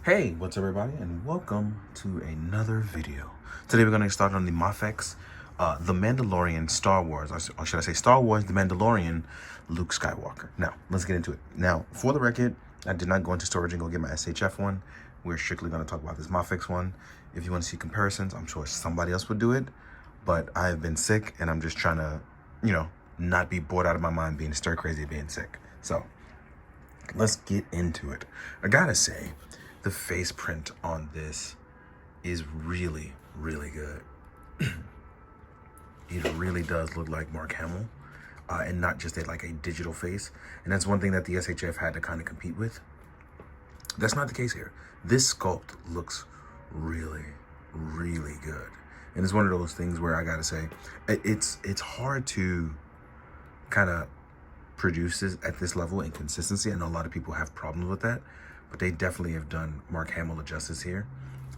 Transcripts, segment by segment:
Hey, what's up everybody, and welcome to another video. Today we're going to start on the Mafex, the Mandalorian Star Wars, or should I say Star Wars, the Mandalorian, Luke Skywalker. Now, let's get into it. Now, for the record, I did not go into storage and go get my SHF one. We're strictly going to talk about this Mafex one. If you want to see comparisons, I'm sure somebody else would do it, but I've been sick, and I'm just trying to, not be bored out of my mind being stir crazy being sick. So, let's get into it. I gotta say, the face print on this is really, really good. It really does look like Mark Hamill, and not just like a digital face. And that's one thing that the SHF had to kind of compete with. That's not the case here. This sculpt looks really, really good. And it's one of those things where I gotta say, it's hard to kind of produce this at this level in consistency. I know a lot of people have problems with that, but they definitely have done Mark Hamill a justice here.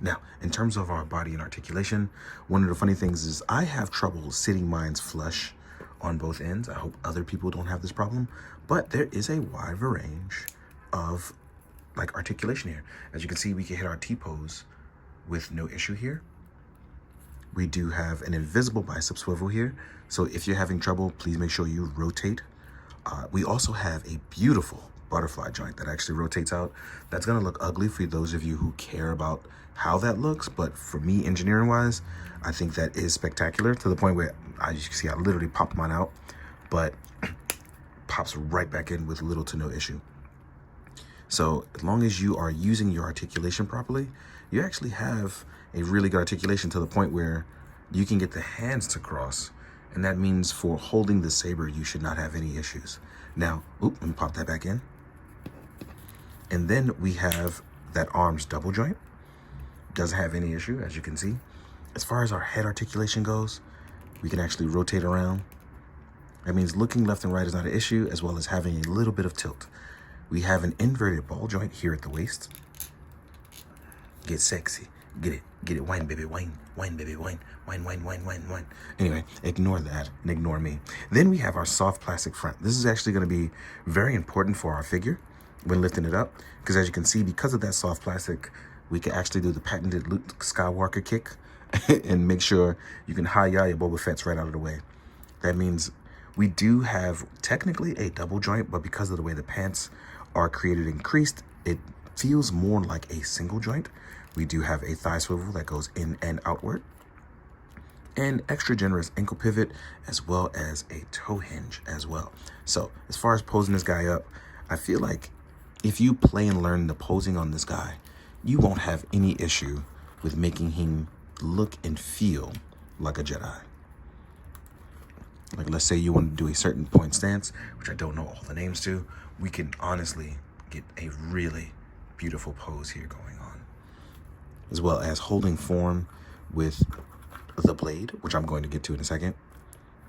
Now, in terms of our body and articulation, one of the funny things is I have trouble sitting mines flush on both ends. I hope other people don't have this problem, but there is a wide range of like articulation here. As you can see, we can hit our T-pose with no issue here. We do have an invisible bicep swivel here. So if you're having trouble, please make sure you rotate. We also have a beautiful butterfly joint that actually rotates out. That's gonna look ugly for those of you who care about how that looks, but for me, engineering wise, I think that is spectacular, to the point where, as you can see, I literally popped mine out, but pops right back in with little to no issue. So as long as you are using your articulation properly, you actually have a really good articulation, to the point where you can get the hands to cross, and that means for holding the saber, you should not have any issues. Now, let me pop that back in. And then we have that arms double joint. Doesn't have any issue, as you can see. As far as our head articulation goes, we can actually rotate around. That means looking left and right is not an issue, as well as having a little bit of tilt. We have an inverted ball joint here at the waist. Get sexy. Get it, wine, baby, wine, baby, wine. Anyway, ignore that and ignore me. Then we have our soft plastic front. This is actually going to be very important for our figure when lifting it up, because as you can see, because of that soft plastic, we can actually do the patented Luke Skywalker kick and make sure you can hi-ya your Boba Fett's right out of the way. That means we do have technically a double joint, but because of the way the pants are created and creased, it feels more like a single joint. We do have a thigh swivel that goes in and outward, and extra generous ankle pivot, as well as a toe hinge as well. So as far as posing this guy up, I feel like if you play and learn the posing on this guy, you won't have any issue with making him look and feel like a Jedi. Like, let's say you want to do a certain point stance, which I don't know all the names to, we can honestly get a really beautiful pose here going on, as well as holding form with the blade, which I'm going to get to in a second.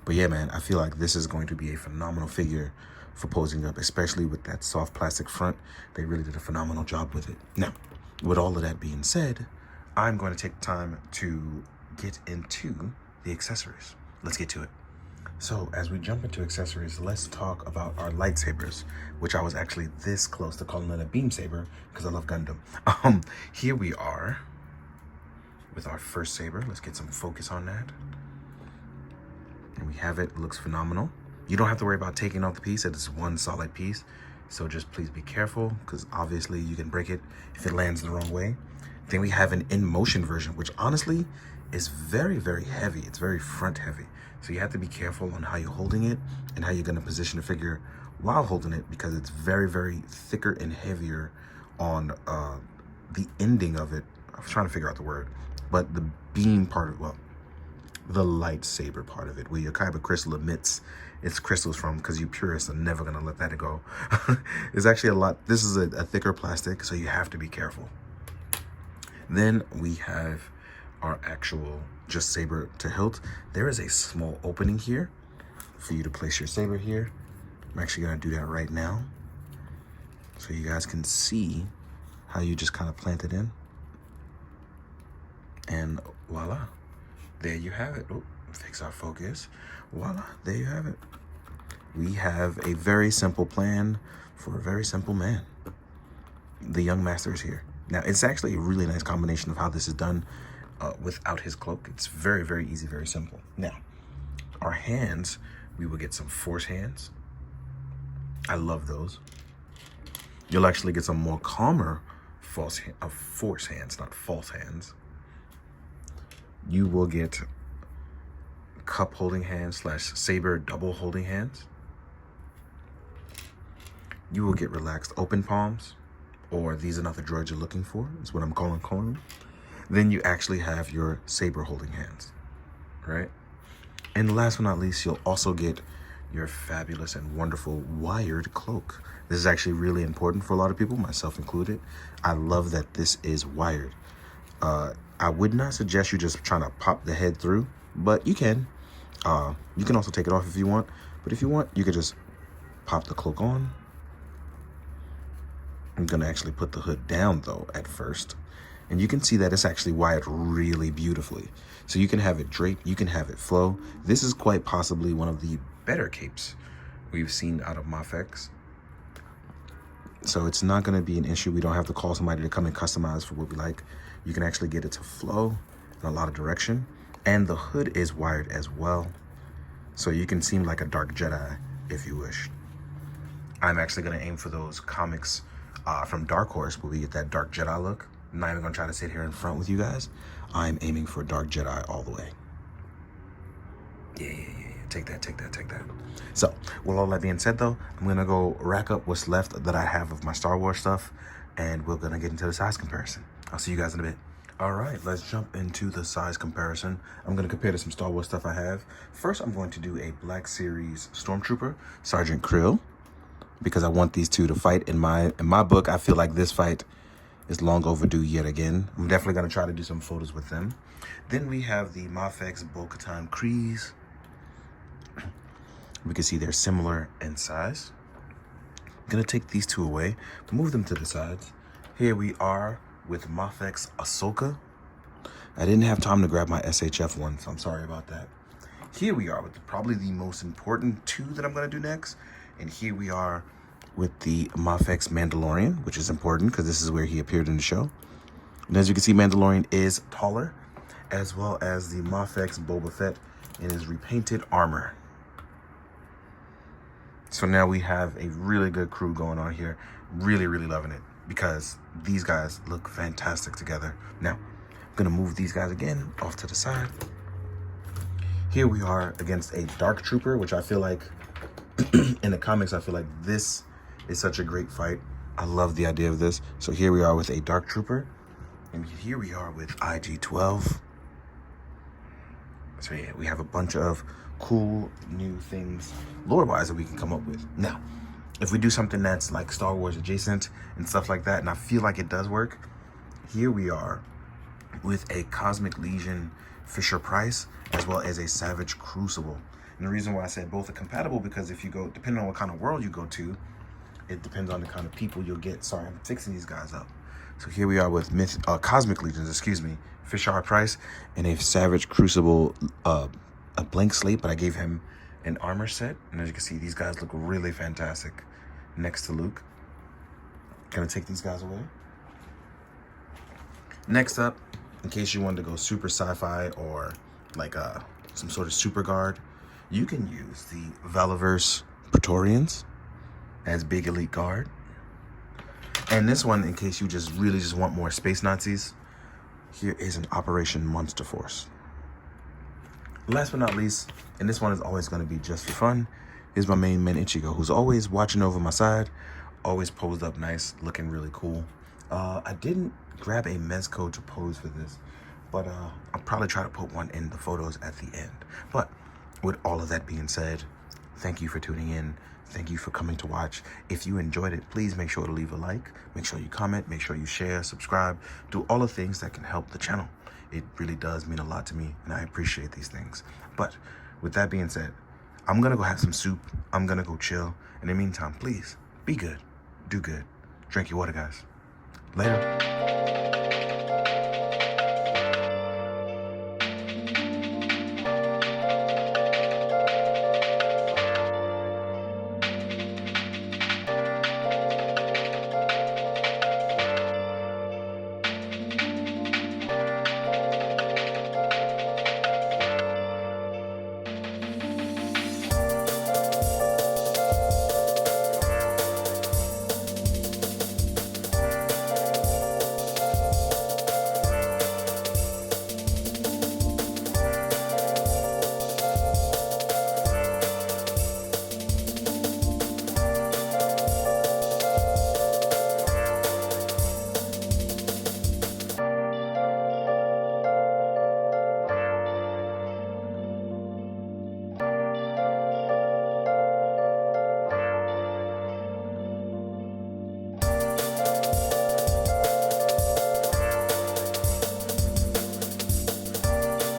But yeah, man, I feel like this is going to be a phenomenal figure for posing up, especially with that soft plastic front. They really did a phenomenal job with it. Now, with all of that being said, I'm going to take time to get into the accessories. Let's get to it. So as we jump into accessories, let's talk about our lightsabers, which I was actually this close to calling it a beam saber because I love Gundam. Here we are with our first saber. Let's get some focus on that. And we have it. It looks phenomenal. You don't have to worry about taking off the piece. It's one solid piece. So just please be careful, because obviously you can break it if it lands the wrong way. Then we have an in-motion version, which honestly is very, very heavy. It's very front heavy. So you have to be careful on how you're holding it and how you're going to position the figure while holding it, because it's very, very thicker and heavier on the ending of it. I was trying to figure out the word, but the beam part of, well, the lightsaber part of it, where your kyber crystal emits its crystals from, because you purists are never going to let that go. It's actually a lot. This is a thicker plastic, so you have to be careful. Then we have our actual just saber to hilt. There is a small opening here for you to place your saber here. I'm actually going to do that right now, so you guys can see how you just kind of plant it in. And voila, there you have it. Oh, fix our focus. Voila, there you have it. We have a very simple plan for a very simple man. The young master is here. Now, it's actually a really nice combination of how this is done without his cloak. It's very, very easy, very simple. Now, our hands, we will get some force hands. I love those. You'll actually get some more calmer force hands, not false hands. You will get cup holding hands / saber double holding hands. You will get relaxed open palms, or these are not the droids you're looking for, is what I'm calling them. Then you actually have your saber holding hands, right? And last but not least, you'll also get your fabulous and wonderful wired cloak. This is actually really important for a lot of people, myself included. I love that this is wired. I would not suggest you just trying to pop the head through, but you can. You can also take it off if you want, but if you want, you could just pop the cloak on. I'm gonna actually put the hood down though at first. And you can see that it's actually wired really beautifully. So you can have it drape, you can have it flow. This is quite possibly one of the better capes we've seen out of Mafex. So it's not gonna be an issue. We don't have to call somebody to come and customize for what we like. You can actually get it to flow in a lot of direction. And the hood is wired as well. So you can seem like a dark Jedi if you wish. I'm actually gonna aim for those comics from Dark Horse where we get that dark Jedi look. I'm not even gonna try to sit here in front with you guys. I'm aiming for dark Jedi all the way. Yeah. Take that. So, with all that being said though, I'm gonna go rack up what's left that I have of my Star Wars stuff, and we're gonna get into the size comparison. I'll see you guys in a bit. All right, let's jump into the size comparison. I'm gonna compare to some Star Wars stuff I have. First, I'm going to do a Black Series Stormtrooper, Sergeant Krill, because I want these two to fight. In my book, I feel like this fight is long overdue yet again. I'm definitely gonna try to do some photos with them. Then we have the Mafex Bo-Katan Kryze. We can see they're similar in size. I'm gonna take these two away, move them to the sides. Here we are with Mafex Ahsoka. I didn't have time to grab my SHF one, so I'm sorry about that. Here we are with probably the most important two that I'm gonna do next. And here we are with the Mafex Mandalorian, which is important because this is where he appeared in the show. And as you can see, Mandalorian is taller, as well as the Mafex Boba Fett in his repainted armor. So now we have a really good crew going on here. Really loving it because these guys look fantastic together. Now, I'm gonna move these guys again off to the side. Here we are against a Dark Trooper, which I feel like in the comics, I feel like this is such a great fight. I love the idea of this. So here we are with a Dark Trooper, and here we are with IG-12. So yeah, we have a bunch of cool new things lore-wise that we can come up with. Now, if we do something that's like Star Wars adjacent and stuff like that, and I feel like it does work, here we are with a Cosmic Legion Fisher-Price, as well as a Savage Crucible. And the reason why I said both are compatible, because if you go, depending on what kind of world you go to, it depends on the kind of people you'll get. Sorry, I'm fixing these guys up. So here we are with Cosmic Legions, Fisher-Price, and a Savage Crucible, a blank slate, but I gave him an armor set. And as you can see, these guys look really fantastic next to Luke. Gonna take these guys away. Next up, in case you wanted to go super sci-fi or like some sort of super guard, you can use the Valiverse Praetorians as big elite guard. And this one, in case you really want more space Nazis, here is an Operation Monster Force. Last but not least, and this one is always going to be just for fun, is my main man Ichigo, who's always watching over my side, always posed up nice, looking really cool. I didn't grab a Mezco to pose for this, but I'll probably try to put one in the photos at the end. But with all of that being said, thank you for tuning in. Thank you for coming to watch. If you enjoyed it, please make sure to leave a like, make sure you comment, make sure you share, subscribe, do all the things that can help the channel. It really does mean a lot to me, and I appreciate these things. But with that being said, I'm gonna go have some soup. I'm gonna go chill. In the meantime, please be good, do good, drink your water, guys. Later.